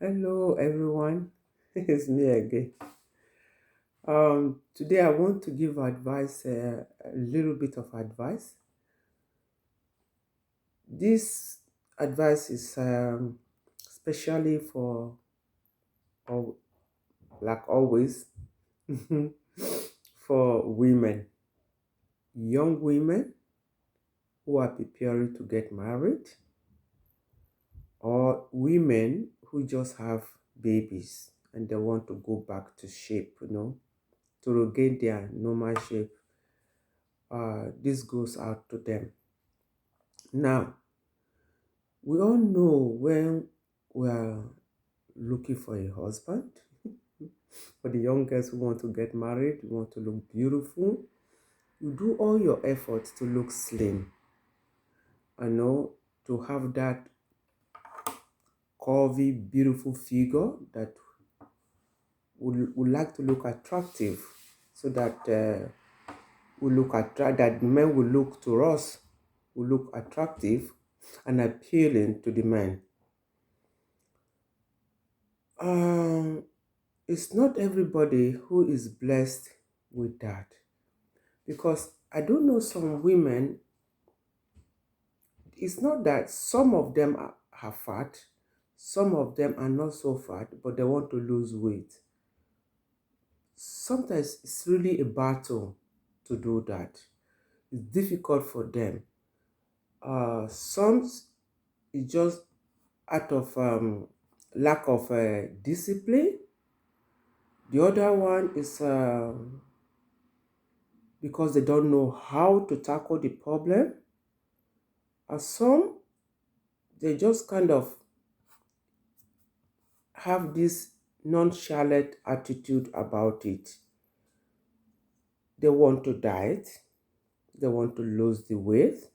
Hello, everyone. It's me again. Today I want to give advice, a little bit of advice. This advice is especially for, al- like always, for women, young women who are preparing to get married, or women who just have babies and they want to go back to shape, to regain their normal shape. This goes out to them. Now, we all know when we are looking for a husband, for the young girls who want to get married, you want to look beautiful, you do all your efforts to look slim, to have that curvy, beautiful figure that would like to look attractive so that that men will look to us, will look attractive and appealing to the men. Um, it's not everybody who is blessed with that, because I don't know some women. It's not that some of them are fat, some of them are not so fat, but they want to lose weight. Sometimes it's really a battle to do that. It's difficult for them. Some is just out of lack of discipline. The other one is because they don't know how to tackle the problem. And some, they just kind of have this nonchalant attitude about it. They want to diet, they want to lose the weight,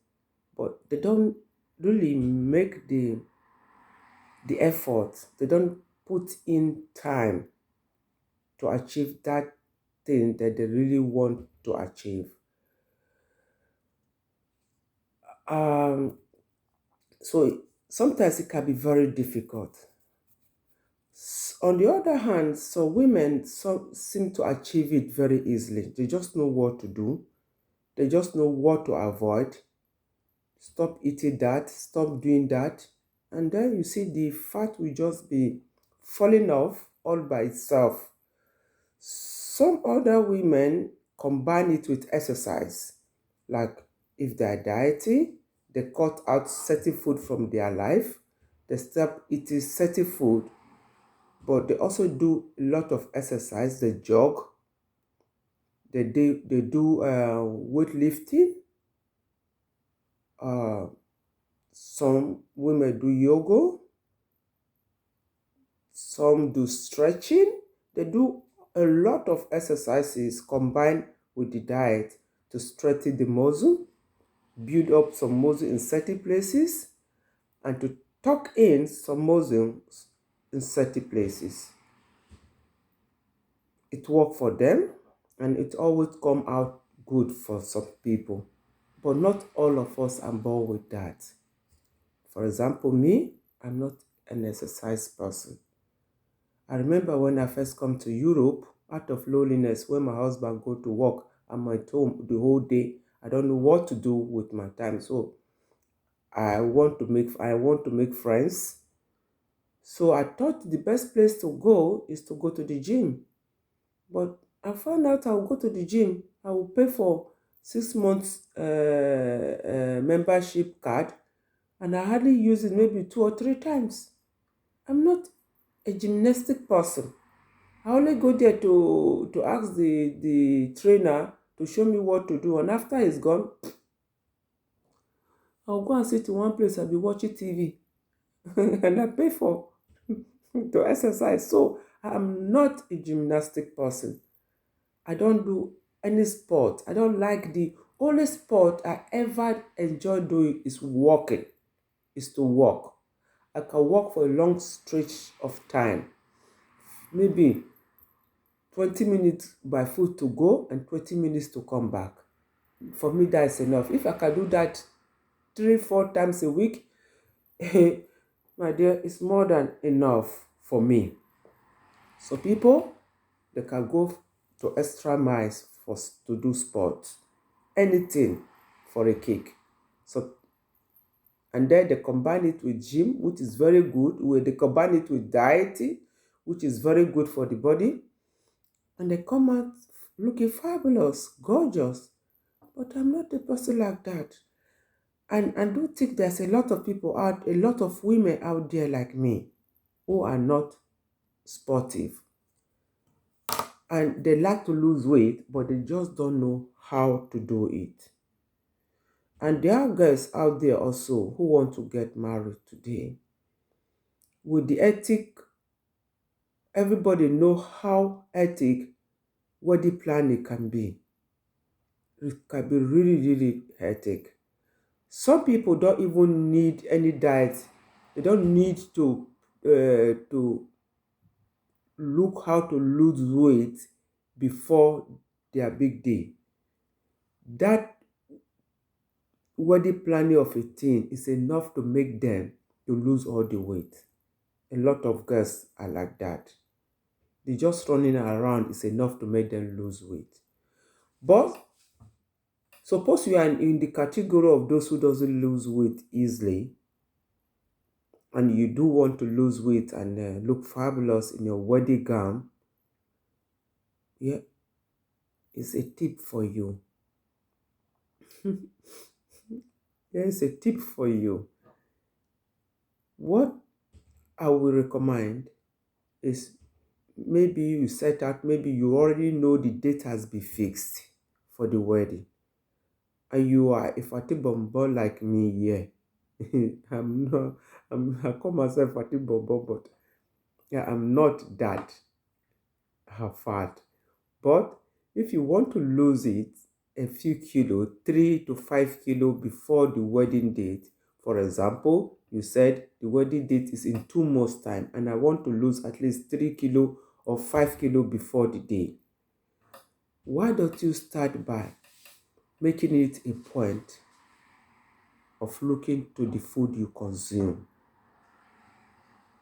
but they don't really make the effort. They don't put in time to achieve that thing that they really want to achieve. Um, so sometimes it can be very difficult. On the other hand, some women seem to achieve it very easily. They just know what to do. They just know what to avoid. Stop eating that, stop doing that. And then you see the fat will just be falling off all by itself. Some other women combine it with exercise. Like if they are dieting, they cut out certain food from their life. They stop eating certain food, but they also do a lot of exercise. They jog, they do weightlifting. Uh, some women do yoga, some do stretching. They do a lot of exercises combined with the diet to strengthen the muscle, build up some muscle in certain places, and to tuck in some muscles in certain places. It worked for them, and it always come out good for some people. But not all of us are born with that. For example, me, I'm not an exercise person. I remember when I first come to Europe, out of loneliness, when my husband go to work, I'm at home the whole day. I don't know what to do with my time. So I want to make friends. So I thought the best place to go is to go to the gym. But I found out I'll go to the gym. I will pay for 6 months membership card, and I hardly use it maybe 2 or 3 times. I'm not a gymnastic person. I only go there to ask the trainer to show me what to do, and after he's gone, I'll go and sit in one place and be watching TV, and I pay for to exercise. So I'm not a gymnastic person. I don't do any sport. I don't like the only sport I ever enjoy doing is walking, is to walk. I can walk for a long stretch of time, maybe 20 minutes by foot to go and 20 minutes to come back. For me, that's enough. If I can do that 3, 4 times a week, my dear, it's more than enough for me. So people, they can go to extra miles to do sports, anything for a kick. So, and then they combine it with gym, which is very good. They combine it with dieting, which is very good for the body. And they come out looking fabulous, gorgeous. But I'm not a person like that. And I do think there's a lot of people out, a lot of women out there like me who are not sportive. And they like to lose weight, but they just don't know how to do it. And there are girls out there also who want to get married today. With the ethic, everybody know how ethic wedding planning can be. It can be really, really hectic. Some people don't even need any diet. They don't need to look how to lose weight before their big day. That wedding planning of a teen is enough to make them to lose all the weight. A lot of girls are like that. They just running around is enough to make them lose weight. But suppose you are in the category of those who doesn't lose weight easily, and you do want to lose weight and look fabulous in your wedding gown, yeah, it's a tip for you. Here's a tip for you. What I will recommend is maybe you set out, maybe you already know the date has been fixed for the wedding. And you are a fatty bonbon like me, yeah. I call myself fatty bonbon, but yeah, I'm not that fat. But if you want to lose it a few kilo, 3 to 5 kilo before the wedding date, for example, you said the wedding date is in 2 months time and I want to lose at least 3 kilo or 5 kilo before the day. Why don't you start by making it a point of looking to the food you consume?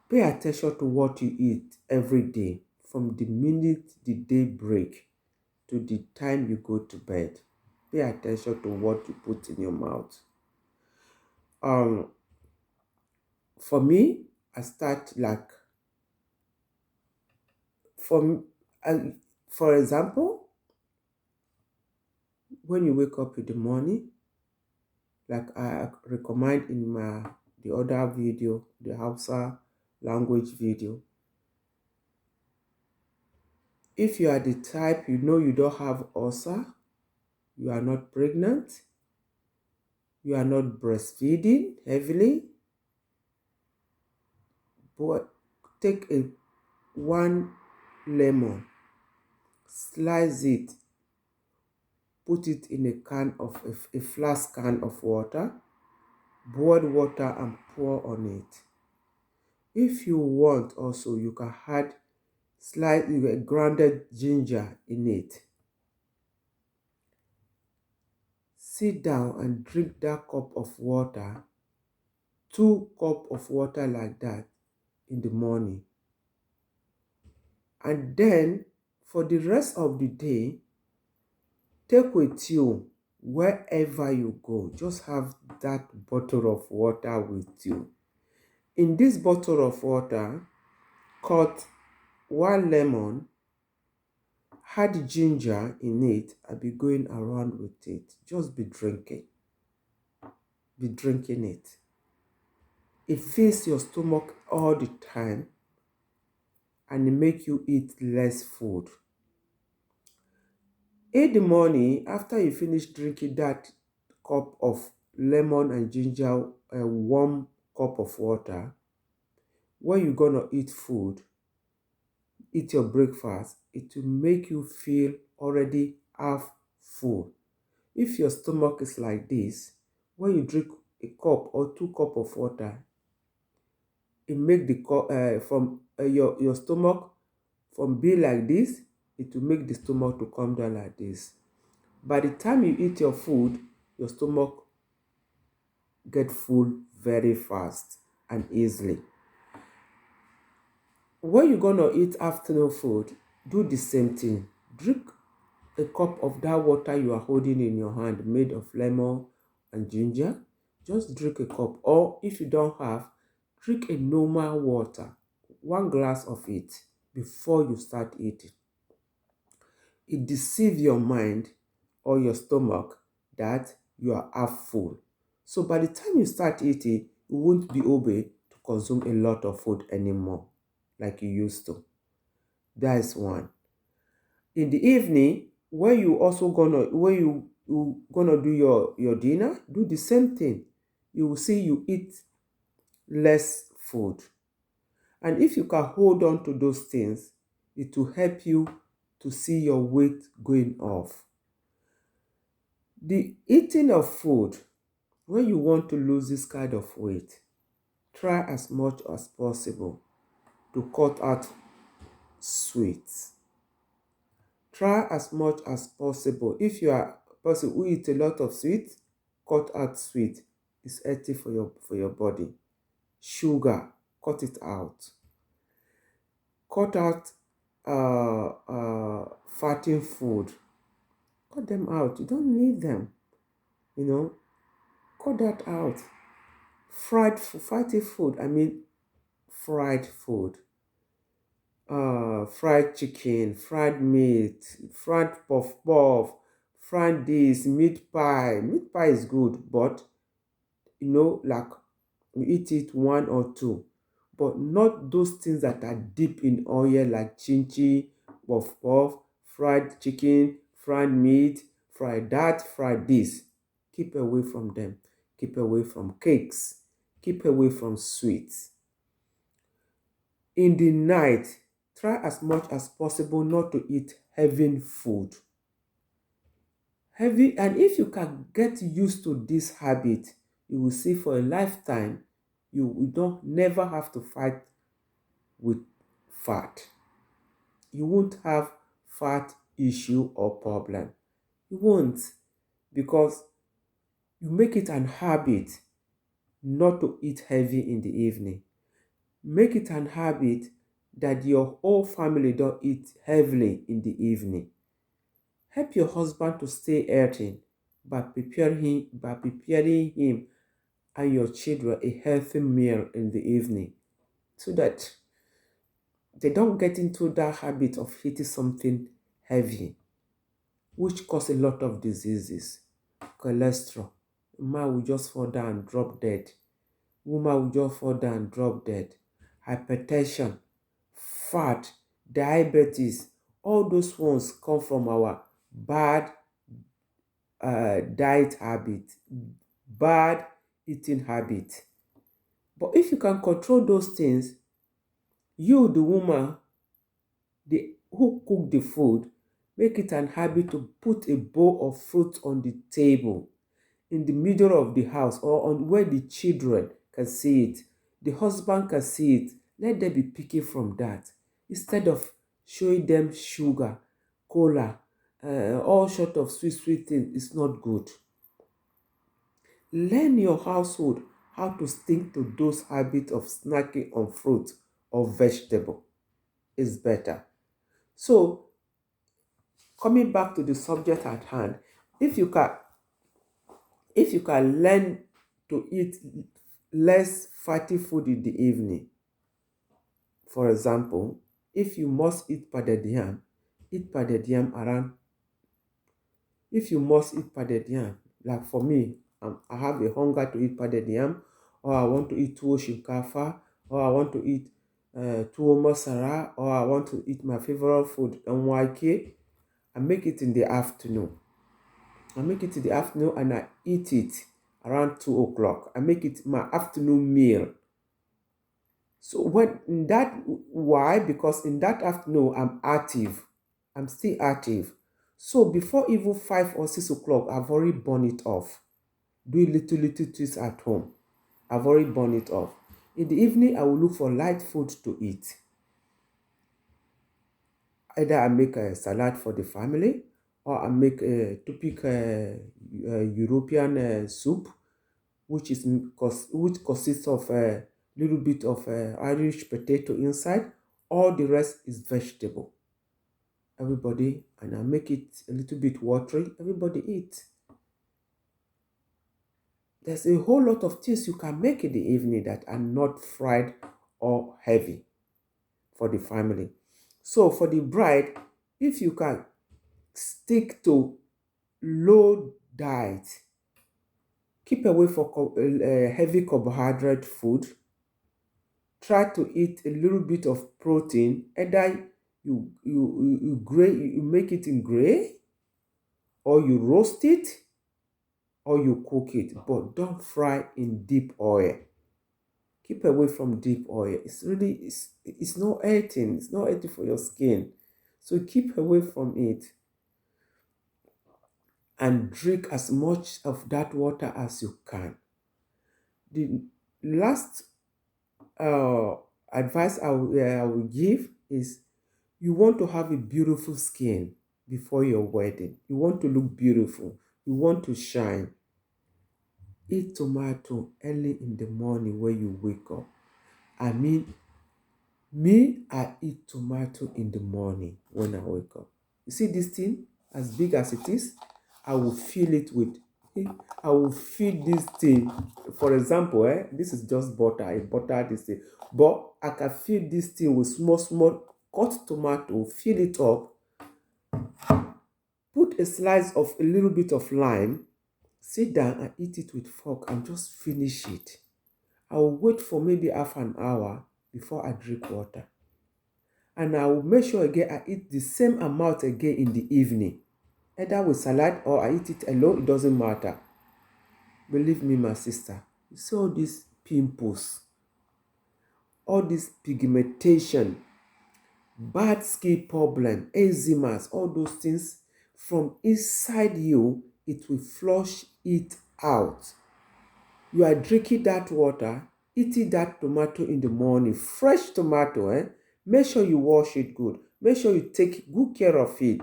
Pay attention to what you eat every day from the minute the day break to the time you go to bed. Pay attention to what you put in your mouth. For me, I start like for example, when you wake up in the morning, like I recommend in the other video, the Hausa language video. If you are the type, you know you don't have ulcer, you are not pregnant, you are not breastfeeding heavily, but take one lemon, slice it, put it in a flask can of water, boil water and pour on it. If you want also, you can add grounded ginger in it. Sit down and drink that cup of water, 2 cups of water like that in the morning. And then for the rest of the day, take with you wherever you go. Just have that bottle of water with you. In this bottle of water, cut 1 lemon, add ginger in it, and be going around with it. Just be drinking. Be drinking it. It fills your stomach all the time and it make you eat less food. In the morning, after you finish drinking that cup of lemon and ginger, a warm cup of water, when you're gonna eat food, eat your breakfast, it will make you feel already half full. If your stomach is like this, when you drink a cup or 2 cups of water, it make the from your stomach from being like this, it will make the stomach to come down like this. By the time you eat your food, your stomach get full very fast and easily. When you're gonna eat afternoon food, do the same thing. Drink a cup of that water you are holding in your hand made of lemon and ginger. Just drink a cup, or if you don't have, drink a normal water, 1 glass of it before you start eating. It deceives your mind or your stomach that you are half full. So by the time you start eating, you won't be able to consume a lot of food anymore like you used to. That is one. In the evening, when you gonna do your dinner, do the same thing. You will see you eat less food. And if you can hold on to those things, it will help you to see your weight going off. The eating of food, when you want to lose this kind of weight, try as much as possible to cut out sweets. Try as much as possible. If you are a person who eats a lot of sweets, cut out sweet. It's healthy for your body. Sugar, cut it out. Cut out fatty food. Cut them out. You don't need them. Cut that out. Fatty food. I mean, fried food. Fried chicken, fried meat, fried puff puff, fried this, meat pie. Meat pie is good, but like we eat it one or two, but not those things that are deep in oil like chinchi, puff puff, fried chicken, fried meat, fried that, fried this. Keep away from them. Keep away from cakes. Keep away from sweets. In the night, try as much as possible not to eat heavy food. And if you can get used to this habit, you will see for a lifetime, you don't never have to fight with fat. You won't have fat issue or problem. You won't, because you make it an habit not to eat heavy in the evening. Make it an habit that your whole family don't eat heavily in the evening. Help your husband to stay healthy by preparing him and your children a healthy meal in the evening, so that they don't get into that habit of eating something heavy, which cause a lot of diseases. Cholesterol. Man will just fall down and drop dead. Woman will just fall down and drop dead. Hypertension, fat, diabetes, all those ones come from our bad diet habit, bad eating habit. But if you can control those things, you, the woman, who cook the food, make it an habit to put a bowl of fruit on the table in the middle of the house, or on where the children can see it, the husband can see it. Let them be picking from that, instead of showing them sugar, cola, all sort of sweet things. It's not good. Learn your household how to stick to those habits of snacking on fruit or vegetable. Is better. So, coming back to the subject at hand, if you can learn to eat less fatty food in the evening, for example, if you must eat pounded yam, eat pounded yam around. If you must eat pounded yam, like for me, I have a hunger to eat pounded yam, or I want to eat tuwo shinkafa, or I want to eat tuwo masara, or I want to eat my favorite food, NYK, I make it in the afternoon. And I eat it around 2 o'clock. I make it my afternoon meal. So why? Because in that afternoon, I'm active. I'm still active. So before even 5 or 6 o'clock, I've already burned it off. Do little things at home. I've already burned it off. In the evening, I will look for light food to eat. Either I make a salad for the family, or I make a typical European soup, which consists of a little bit of Irish potato inside, All the rest is vegetable. Everybody, and I make it a little bit watery. Everybody eat. There's a whole lot of things you can make in the evening that are not fried or heavy for the family. So for the bride, if you can stick to low diet, keep away from heavy carbohydrate food, try to eat a little bit of protein, either you make it in gray, or you roast it, or you cook it, but don't fry in deep oil. Keep away from deep oil. It's not healthy. It's not healthy for your skin. So keep away from it and drink as much of that water as you can. The last advice I will give is, you want to have a beautiful skin before your wedding. You want to look beautiful. You want to shine. Eat tomato early in the morning when you wake up. I mean, I eat tomato in the morning when I wake up. You see this thing, as big as it is, I will fill it with, I will feed this thing. For example, this is just butter. I butter this thing. But I can fill this thing with small cut tomato, fill it up, put a slice of a little bit of lime, sit down and eat it with fork and just finish it. I will wait for maybe half an hour before I drink water. And I will make sure again I eat the same amount again in the evening. Either with salad or I eat it alone, it doesn't matter. Believe me, my sister, you see all these pimples, all this pigmentation, bad skin problem, eczema, all those things from inside you, it will flush it out. You are drinking that water, eating that tomato in the morning, fresh tomato, make sure you wash it good. Make sure you take good care of it.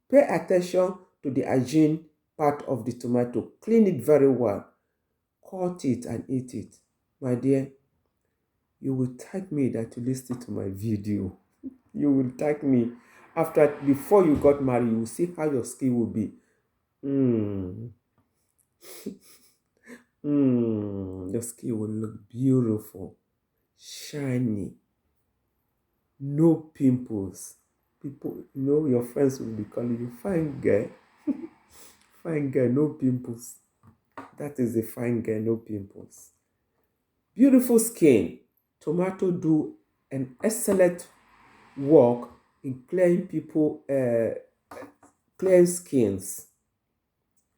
Pay attention to the hygiene part of the tomato. Clean it very well. Cut it and eat it. My dear, you will thank me that you listened to my video. You will thank me. Before you got married, you will see how your skin will be. Your skin will look beautiful, shiny, no pimples. People, your friends will be calling you fine girl. Fine girl, no pimples. That is a fine girl, no pimples. Beautiful skin. Tomato do an excellent work in clearing clear skins.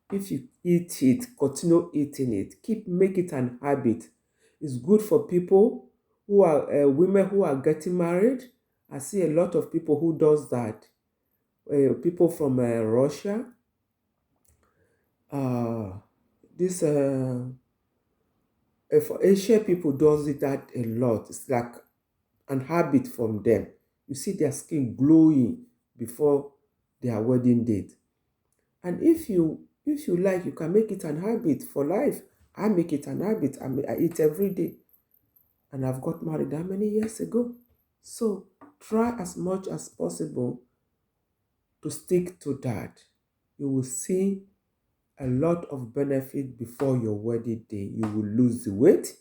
If you eat it, continue eating it. Make it an habit. It's good for people who are women who are getting married. I see a lot of people who does that. People from Russia. This for Asian people does it that a lot. It's like an habit from them. You see their skin glowing before their wedding date. And if you like, you can make it an habit for life. I make it an habit. I eat every day. And I've got married how many years ago? So try as much as possible to stick to that. You will see a lot of benefit before your wedding day. You will lose the weight.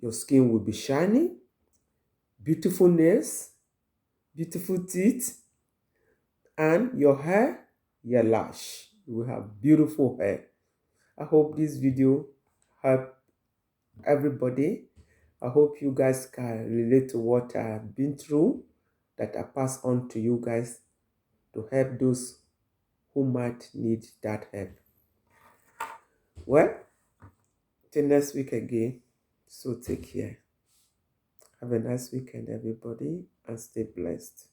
Your skin will be shiny. Beautiful nails. Beautiful teeth. And your hair, your lash. You will have beautiful hair. I hope this video helped everybody. I hope you guys can relate to what I've been through, that I pass on to you guys to help those who might need that help. Well, till next week again. So take care. Have a nice weekend, everybody, and stay blessed.